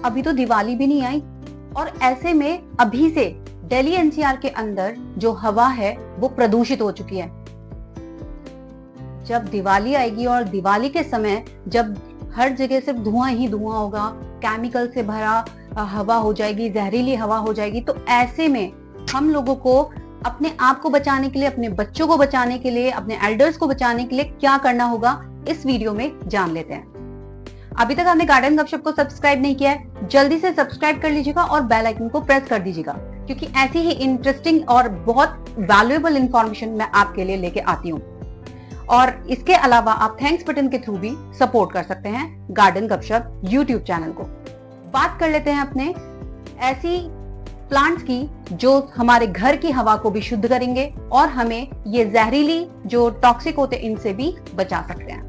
अभी तो दिवाली भी नहीं आई और ऐसे में अभी से दिल्ली एनसीआर के अंदर जो हवा है वो प्रदूषित हो चुकी है। जब दिवाली आएगी और दिवाली के समय जब हर जगह सिर्फ धुआं ही धुआं होगा, केमिकल से भरा हवा हो जाएगी, जहरीली हवा हो जाएगी, तो ऐसे में हम लोगों को अपने आप को बचाने के लिए, अपने बच्चों को बचाने के लिए, अपने एल्डर्स को बचाने के लिए क्या करना होगा इस वीडियो में जान लेते हैं। अभी तक आपने गार्डन गपशप को सब्सक्राइब नहीं किया है, जल्दी से सब्सक्राइब कर लीजिएगा और बेल आइकन को प्रेस कर दीजिएगा, क्योंकि ऐसी ही इंटरेस्टिंग और बहुत वैल्यूएबल इंफॉर्मेशन मैं आपके लिए लेके आती हूँ। और इसके अलावा आप थैंक्स बटन के थ्रू भी सपोर्ट कर सकते हैं गार्डन गपशप यूट्यूब चैनल को। बात कर लेते हैं अपने ऐसी प्लांट्स की जो हमारे घर की हवा को भी शुद्ध करेंगे और हमें ये जहरीली जो टॉक्सिक होते हैं इनसे भी बचा सकते हैं।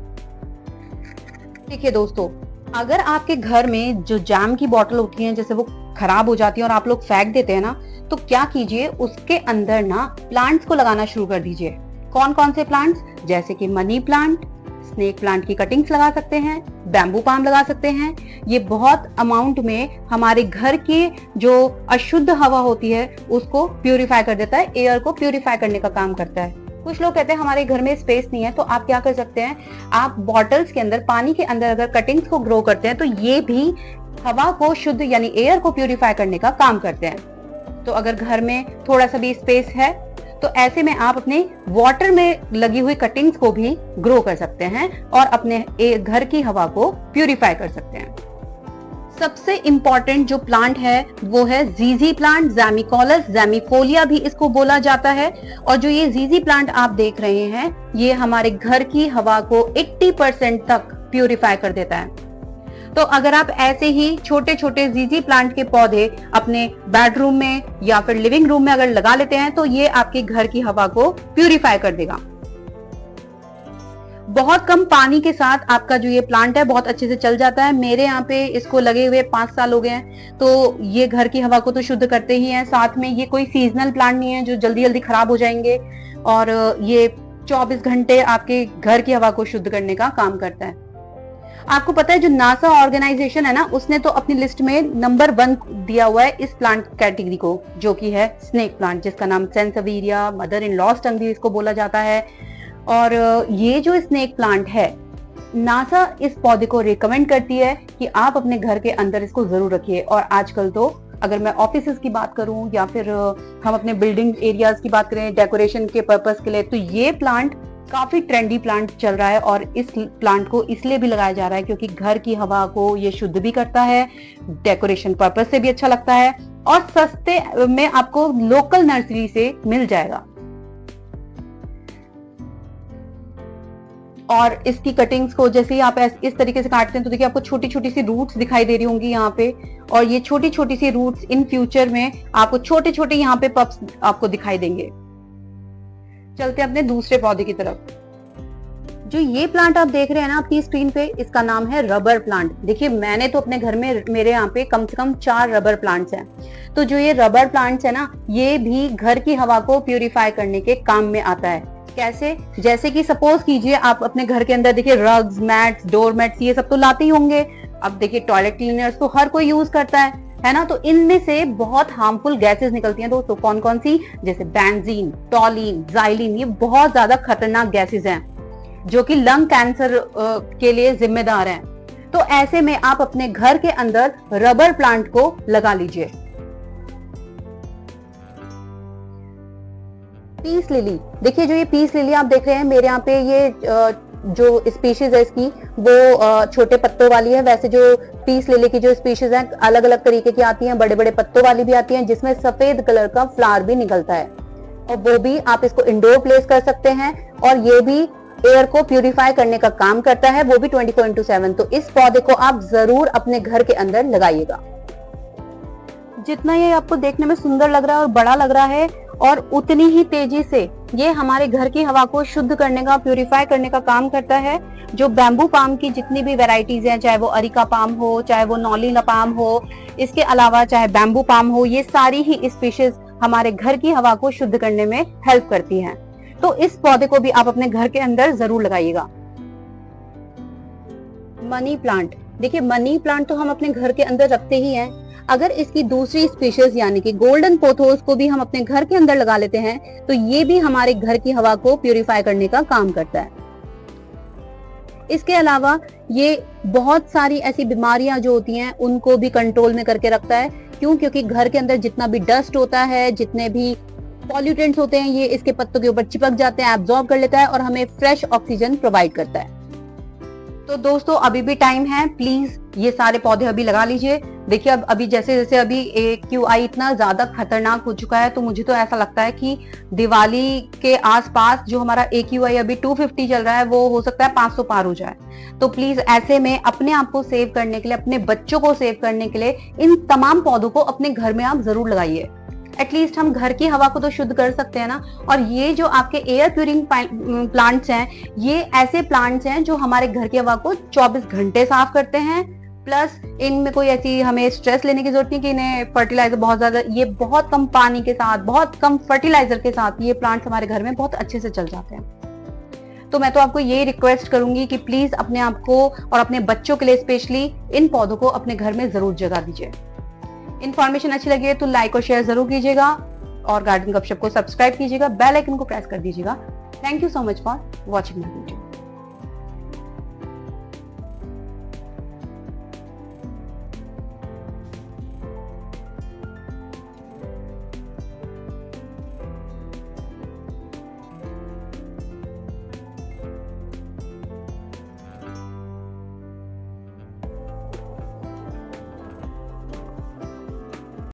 देखिए दोस्तों, अगर आपके घर में जो जैम की बोतल होती है जैसे वो खराब हो जाती है और आप लोग फेंक देते हैं ना, तो क्या कीजिए, उसके अंदर ना प्लांट्स को लगाना शुरू कर दीजिए। कौन कौन से प्लांट्स? जैसे कि मनी प्लांट, स्नेक प्लांट की कटिंग्स लगा सकते हैं, बैम्बू पाम लगा सकते हैं। ये बहुत अमाउंट में हमारे घर की जो अशुद्ध हवा होती है उसको प्यूरिफाई कर देता है, एयर को प्यूरिफाई करने का काम करता है। कुछ लोग कहते हैं हमारे घर में स्पेस नहीं है, तो आप क्या कर सकते हैं, आप बॉटल्स के अंदर, पानी के अंदर अगर कटिंग्स को ग्रो करते हैं तो ये भी हवा को शुद्ध यानी एयर को प्यूरिफाई करने का काम करते हैं। तो अगर घर में थोड़ा सा भी स्पेस है तो ऐसे में आप अपने वाटर में लगी हुई कटिंग्स को भी ग्रो कर सकते हैं और अपने घर की हवा को प्यूरिफाई कर सकते हैं। सबसे इंपॉर्टेंट जो प्लांट है वो है जीजी प्लांट, ज़ैमिकोलस, ज़ैमिफोलिया भी इसको बोला जाता है। और जो ये जीजी प्लांट आप देख रहे हैं ये हमारे घर की हवा को 80% तक प्यूरिफाई कर देता है। तो अगर आप ऐसे ही छोटे छोटे जीजी प्लांट के पौधे अपने बेडरूम में या फिर लिविंग रूम में अगर लगा लेते हैं तो ये आपके घर की हवा को प्यूरिफाई कर देगा। बहुत कम पानी के साथ आपका जो ये प्लांट है बहुत अच्छे से चल जाता है। मेरे यहाँ पे इसको लगे हुए 5 साल हो गए हैं, तो ये घर की हवा को तो शुद्ध करते ही हैं, साथ में ये कोई सीजनल प्लांट नहीं है जो जल्दी जल्दी खराब हो जाएंगे, और ये 24 घंटे आपके घर की हवा को शुद्ध करने का काम करता है। आपको पता है जो नासा ऑर्गेनाइजेशन है ना, उसने तो अपनी लिस्ट में नंबर 1 दिया हुआ है इस प्लांट कैटेगरी को, जो कि है स्नेक प्लांट, जिसका नाम सेंसवेरिया, मदर इन लॉ टंग भी इसको बोला जाता है। और ये जो स्नेक प्लांट है, नासा इस पौधे को रिकमेंड करती है कि आप अपने घर के अंदर इसको जरूर रखिए। और आजकल तो अगर मैं ऑफिसेज की बात करूं या फिर हम अपने बिल्डिंग एरियाज की बात करें डेकोरेशन के पर्पस के लिए, तो ये प्लांट काफी ट्रेंडी प्लांट चल रहा है। और इस प्लांट को इसलिए भी लगाया जा रहा है क्योंकि घर की हवा को ये शुद्ध भी करता है, डेकोरेशन पर्पस से भी अच्छा लगता है और सस्ते में आपको लोकल नर्सरी से मिल जाएगा। और इसकी कटिंग्स को जैसे ही आप इस तरीके से काटते हैं तो देखिए आपको छोटी छोटी सी रूट्स दिखाई दे रही होंगी यहाँ पे, और ये छोटी छोटी सी रूट्स इन फ्यूचर में आपको छोटे छोटे यहाँ पे पप्स आपको दिखाई देंगे। चलते हैं अपने दूसरे पौधे की तरफ। जो ये प्लांट आप देख रहे हैं ना अपनी स्क्रीन पे, इसका नाम है रबर प्लांट। देखिए मैंने तो अपने घर में, मेरे यहाँ पे कम से कम 4 रबर प्लांट्स हैं। तो जो ये रबर प्लांट्स है ना, ये भी घर की हवा को प्यूरिफाई करने के काम में आता है। कैसे? जैसे कि सपोज कीजिए आप अपने घर के अंदर देखिए रग्स, मैट्स, डोर मैट्स ये सब तो लाते ही होंगे। अब देखिए टॉयलेट क्लीनर्स तो हर कोई यूज करता है ना, तो इनमें से बहुत हार्मफुल गैसेस निकलती हैं दोस्तों। कौन कौन सी? जैसे बेंजीन, टॉलिन, जाइलिन, ये बहुत ज्यादा खतरनाक गैसेस हैं जो कि लंग कैंसर के लिए जिम्मेदार हैं। तो ऐसे में आप अपने घर के अंदर रबर प्लांट को लगा लीजिए। पीस लिली, देखिए जो ये पीस लिली आप देख रहे हैं मेरे यहाँ पे, ये जो स्पीशीज है इसकी वो छोटे पत्तों वाली है। वैसे जो पीस लिली की जो स्पीशीज हैं अलग अलग तरीके की आती हैं, बड़े बड़े पत्तों वाली भी आती हैं जिसमें सफेद कलर का फ्लावर भी निकलता है, और वो भी आप इसको इंडोर प्लेस कर सकते हैं। और ये भी एयर को प्यूरिफाई करने का काम करता है, वो भी 24/7। तो इस पौधे को आप जरूर अपने घर के अंदर लगाइएगा। जितना ये आपको देखने में सुंदर लग रहा है और बड़ा लग रहा है, और उतनी ही तेजी से ये हमारे घर की हवा को शुद्ध करने का, प्यूरिफाई करने का काम करता है। जो बैम्बू पाम की जितनी भी वैरायटीज हैं, चाहे वो अरिका पाम हो, चाहे वो नॉलीला पाम हो, इसके अलावा चाहे बैम्बू पाम हो, ये सारी ही स्पीशीज हमारे घर की हवा को शुद्ध करने में हेल्प करती हैं। तो इस पौधे को भी आप अपने घर के अंदर जरूर लगाइएगा। मनी प्लांट, देखिए मनी प्लांट तो हम अपने घर के अंदर रखते ही हैं, अगर इसकी दूसरी स्पीशीज यानी कि गोल्डन पोथोस को भी हम अपने घर के अंदर लगा लेते हैं तो ये भी हमारे घर की हवा को प्यूरिफाई करने का काम करता है। इसके अलावा ये बहुत सारी ऐसी बीमारियां जो होती हैं उनको भी कंट्रोल में करके रखता है। क्यों? क्योंकि घर के अंदर जितना भी डस्ट होता है, जितने भी पॉल्यूटेंट्स होते हैं, ये इसके पत्तों के ऊपर चिपक जाते हैं, एब्जॉर्ब कर लेता है और हमें फ्रेश ऑक्सीजन प्रोवाइड करता है। तो दोस्तों अभी भी टाइम है, प्लीज ये सारे पौधे अभी लगा लीजिए। देखिए अब अभी जैसे जैसे अभी AQI इतना ज्यादा खतरनाक हो चुका है, तो मुझे तो ऐसा लगता है कि दिवाली के आसपास जो हमारा AQI अभी 250 चल रहा है वो हो सकता है 500 पार हो जाए। तो प्लीज ऐसे में अपने आप को सेव करने के लिए, अपने बच्चों को सेव करने के लिए इन तमाम पौधों को अपने घर में आप जरूर लगाइए। एटलीस्ट हम घर की हवा को तो शुद्ध कर सकते हैं ना। और ये जो आपके एयर प्यूरिंग प्लांट्स हैं, ये ऐसे प्लांट्स हैं जो हमारे घर की हवा को 24 घंटे साफ करते हैं। प्लस इनमें कोई ऐसी हमें स्ट्रेस लेने की जरूरत नहीं कि इन्हें फर्टिलाइजर बहुत ज्यादा, ये बहुत कम पानी के साथ, बहुत कम फर्टिलाइजर के साथ ये प्लांट्स हमारे घर में बहुत अच्छे से चल जाते हैं। तो मैं तो आपको ये रिक्वेस्ट करूंगी कि प्लीज अपने आप को और अपने बच्चों के लिए स्पेशली इन पौधों को अपने घर में जरूर जगह दीजिए। इन्फॉर्मेशन अच्छी लगी है तो लाइक और शेयर जरूर कीजिएगा और गार्डन गपशप को सब्सक्राइब कीजिएगा, बेल आइकन को प्रेस कर दीजिएगा। Thank you so much for watching my video.